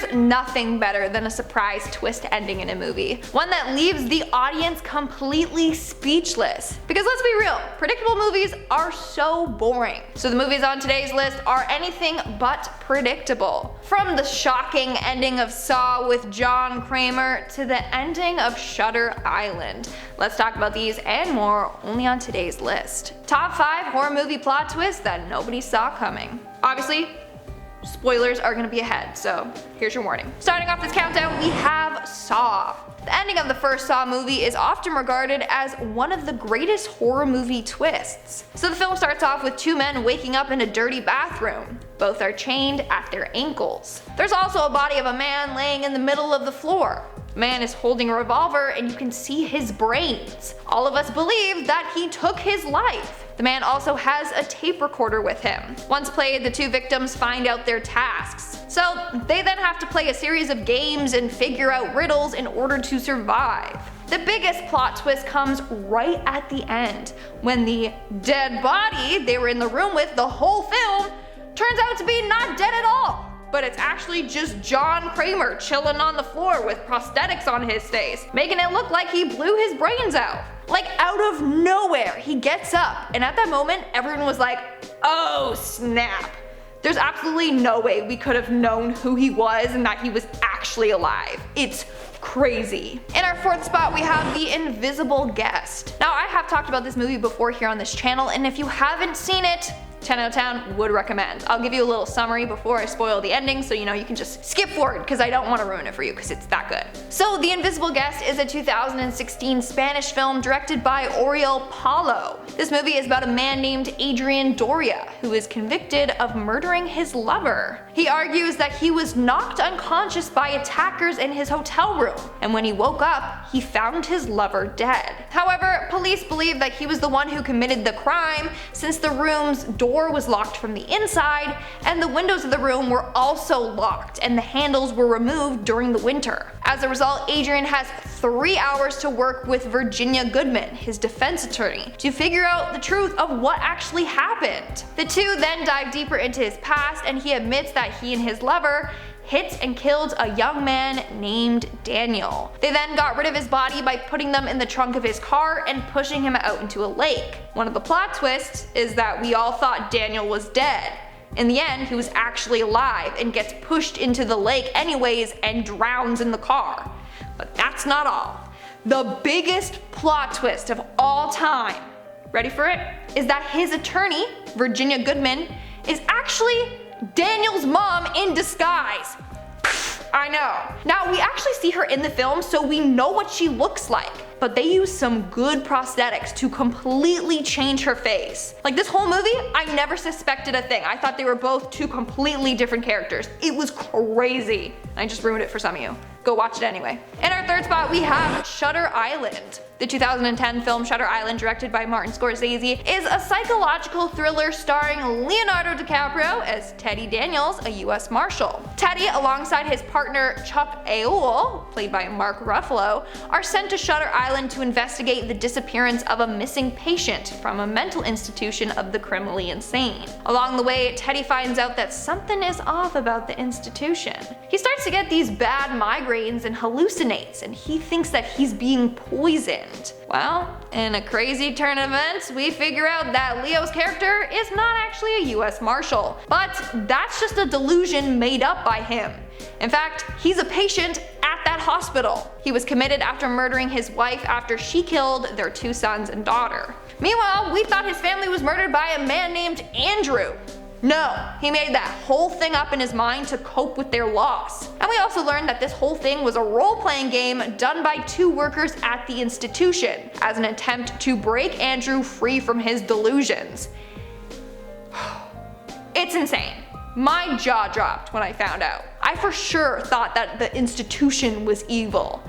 There's nothing better than a surprise twist ending in a movie. One that leaves the audience completely speechless. Because let's be real, predictable movies are so boring. So the movies on today's list are anything but predictable. From the shocking ending of Saw with John Kramer to the ending of Shutter Island. Let's talk about these and more only on today's list. Top 5 horror movie plot twists that nobody saw coming. Obviously, spoilers are gonna be ahead, so here's your warning. Starting off this countdown, we have Saw. The ending of the first Saw movie is often regarded as one of the greatest horror movie twists. So the film starts off with two men waking up in a dirty bathroom. Both are chained at their ankles. There's also a body of a man laying in the middle of the floor. The man is holding a revolver and you can see his brains. All of us believe that he took his life. The man also has a tape recorder with him. Once played, the two victims find out their tasks. So they then have to play a series of games and figure out riddles in order to survive. The biggest plot twist comes right at the end, when the dead body they were in the room with the whole film turns out to be not dead at all. But it's actually just John Kramer chilling on the floor with prosthetics on his face, making it look like he blew his brains out. Like out of nowhere, he gets up, and at that moment, everyone was like, oh snap. There's absolutely no way we could have known who he was and that he was actually alive. It's crazy. In our fourth spot, we have The Invisible Guest. Now, I have talked about this movie before here on this channel, and if you haven't seen it, 10 out of 10 would recommend. I'll give you a little summary before I spoil the ending so you know you can just skip forward because I don't want to ruin it for you because it's that good. So The Invisible Guest is a 2016 Spanish film directed by Oriol Paulo. This movie is about a man named Adrian Doria who is convicted of murdering his lover. He argues that he was knocked unconscious by attackers in his hotel room, and when he woke up, he found his lover dead. However, police believe that he was the one who committed the crime since the room's door was locked from the inside and the windows of the room were also locked and the handles were removed during the winter. As a result, Adrian has 3 hours to work with Virginia Goodman, his defense attorney, to figure out the truth of what actually happened. The two then dive deeper into his past and he admits that he and his lover hit and killed a young man named Daniel. They then got rid of his body by putting them in the trunk of his car and pushing him out into a lake. One of the plot twists is that we all thought Daniel was dead. In the end, he was actually alive and gets pushed into the lake anyways and drowns in the car. But that's not all. The biggest plot twist of all time, ready for it, is that his attorney, Virginia Goodman, is actually Daniel's mom in disguise. I know. Now, we actually see her in the film, so we know what she looks like. But they use some good prosthetics to completely change her face. Like this whole movie, I never suspected a thing. I thought they were both two completely different characters. It was crazy. I just ruined it for some of you. Go watch it anyway. In our third spot, we have Shutter Island. The 2010 film Shutter Island, directed by Martin Scorsese, is a psychological thriller starring Leonardo DiCaprio as Teddy Daniels, a US Marshal. Teddy, alongside his partner Chuck Aoul, played by Mark Ruffalo, are sent to Shutter Island to investigate the disappearance of a missing patient from a mental institution of the criminally insane. Along the way, Teddy finds out that something is off about the institution. He starts to get these bad migraines and hallucinates, and he thinks that he's being poisoned. Well, in a crazy turn of events, we figure out that Leo's character is not actually a US Marshal, but that's just a delusion made up by him. In fact, he's a patient at that hospital. He was committed after murdering his wife after she killed their 2 sons and daughter. Meanwhile, we thought his family was murdered by a man named Andrew. No, he made that whole thing up in his mind to cope with their loss. And we also learned that this whole thing was a role-playing game done by 2 workers at the institution, as an attempt to break Andrew free from his delusions. It's insane. My jaw dropped when I found out. I for sure thought that the institution was evil.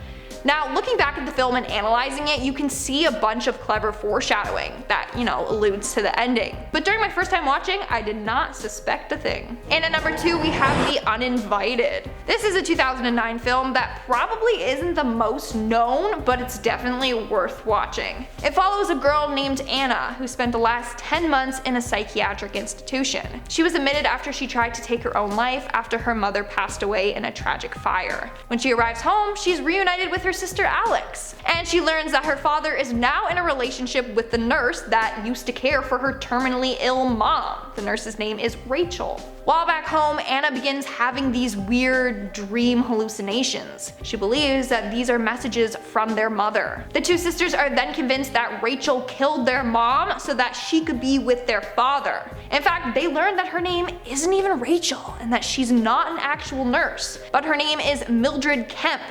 Now, looking back at the film and analyzing it, you can see a bunch of clever foreshadowing that, alludes to the ending. But during my first time watching, I did not suspect a thing. And at number 2, we have The Uninvited. This is a 2009 film that probably isn't the most known, but it's definitely worth watching. It follows a girl named Anna who spent the last 10 months in a psychiatric institution. She was admitted after she tried to take her own life after her mother passed away in a tragic fire. When she arrives home, she's reunited with her sister Alex, and she learns that her father is now in a relationship with the nurse that used to care for her terminally ill mom. The nurse's name is Rachel. While back home, Anna begins having these weird dream hallucinations. She believes that these are messages from their mother. The two sisters are then convinced that Rachel killed their mom so that she could be with their father. In fact, they learn that her name isn't even Rachel and that she's not an actual nurse, but her name is Mildred Kemp,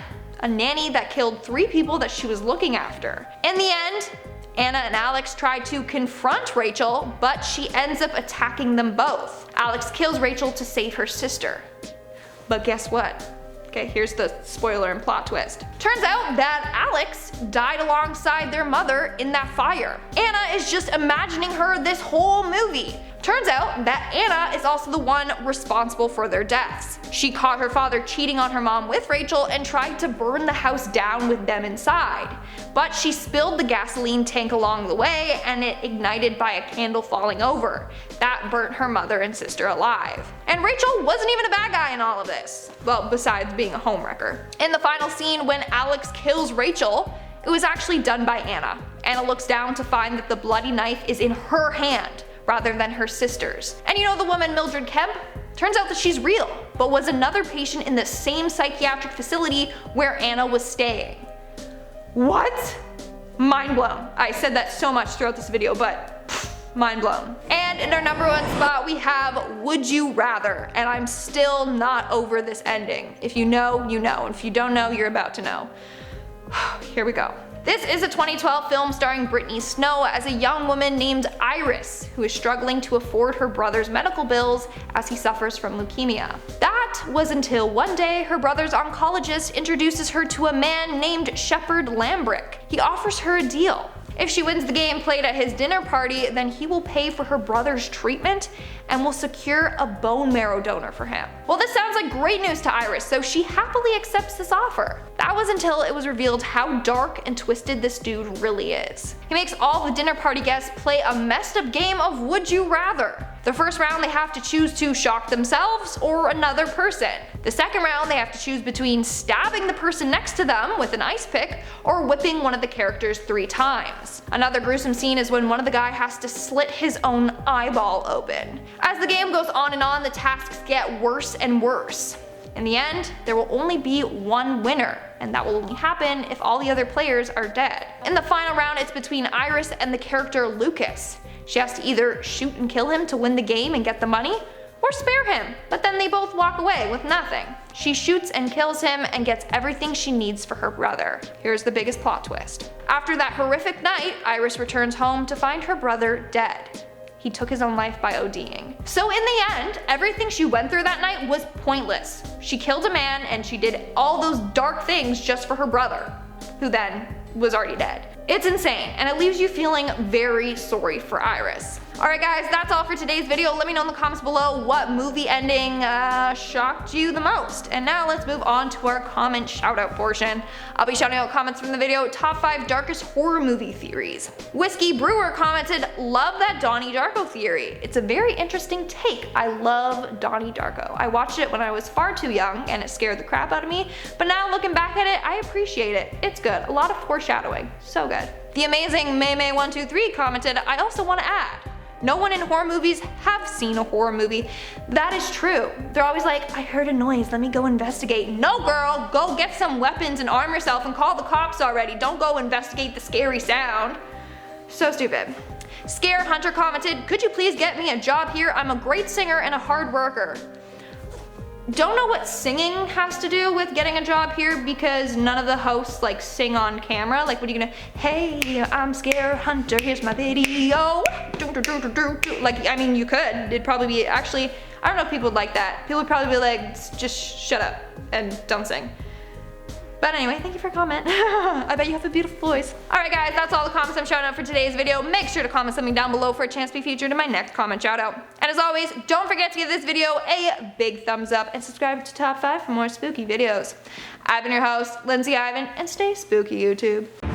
a nanny that killed 3 people that she was looking after. In the end, Anna and Alex try to confront Rachel, but she ends up attacking them both. Alex kills Rachel to save her sister. But guess what? Okay, here's the spoiler and plot twist. Turns out that Alex died alongside their mother in that fire. Anna is just imagining her this whole movie. Turns out that Anna is also the one responsible for their deaths. She caught her father cheating on her mom with Rachel and tried to burn the house down with them inside. But she spilled the gasoline tank along the way and it ignited by a candle falling over. That burnt her mother and sister alive. And Rachel wasn't even a bad guy in all of this. Well, besides being a homewrecker. In the final scene when Alex kills Rachel, it was actually done by Anna. Anna looks down to find that the bloody knife is in her hand rather than her sister's. And the woman Mildred Kemp? Turns out that she's real, but was another patient in the same psychiatric facility where Anna was staying. What? Mind blown. I said that so much throughout this video, but mind blown. And in our number 1 spot, we have Would You Rather, and I'm still not over this ending. If you know, you know, and if you don't know, you're about to know. Here we go. This is a 2012 film starring Brittany Snow as a young woman named Iris, who is struggling to afford her brother's medical bills as he suffers from leukemia. That was until one day her brother's oncologist introduces her to a man named Shepard Lambrick. He offers her a deal. If she wins the game played at his dinner party, then he will pay for her brother's treatment and will secure a bone marrow donor for him. Well, this sounds like great news to Iris, so she happily accepts this offer. That was until it was revealed how dark and twisted this dude really is. He makes all the dinner party guests play a messed up game of Would You Rather. The first round they have to choose to shock themselves or another person. The second round they have to choose between stabbing the person next to them with an ice pick or whipping one of the characters 3 times. Another gruesome scene is when one of the guys has to slit his own eyeball open. As the game goes on, the tasks get worse and worse. In the end, there will only be one winner, and that will only happen if all the other players are dead. In the final round, it's between Iris and the character Lucas. She has to either shoot and kill him to win the game and get the money, or spare him, but then they both walk away with nothing. She shoots and kills him and gets everything she needs for her brother. Here's the biggest plot twist. After that horrific night, Iris returns home to find her brother dead. He took his own life by ODing. So in the end, everything she went through that night was pointless. She killed a man and she did all those dark things just for her brother, who then was already dead. It's insane, and it leaves you feeling very sorry for Iris. Alright guys, that's all for today's video. Let me know in the comments below what movie ending shocked you the most. And now let's move on to our comment shoutout portion. I'll be shouting out comments from the video, top 5 darkest horror movie theories. Whiskey Brewer commented, love that Donnie Darko theory. It's a very interesting take. I love Donnie Darko. I watched it when I was far too young and it scared the crap out of me, but now looking back at it, I appreciate it. It's good. A lot of foreshadowing. So good. The amazing Maymay123 commented, I also want to add, no one in horror movies have seen a horror movie. That is true. They're always like, I heard a noise, let me go investigate. No girl, go get some weapons and arm yourself and call the cops already. Don't go investigate the scary sound. So stupid. Scare Hunter commented, could you please get me a job here? I'm a great singer and a hard worker. Don't know what singing has to do with getting a job here because none of the hosts like sing on camera. Like what are you gonna, hey, I'm Scare Hunter, here's my video. Like, I mean, you could. It'd probably be, actually, I don't know if people would like that. People would probably be like, just shut up and don't sing. But anyway, thank you for comment. I bet you have a beautiful voice. Alright guys, that's all the comments I'm shouting out for today's video. Make sure to comment something down below for a chance to be featured in my next comment shout out. And as always, don't forget to give this video a big thumbs up and subscribe to Top 5 for more spooky videos. I've been your host, Lindsay Ivan, and stay spooky, YouTube.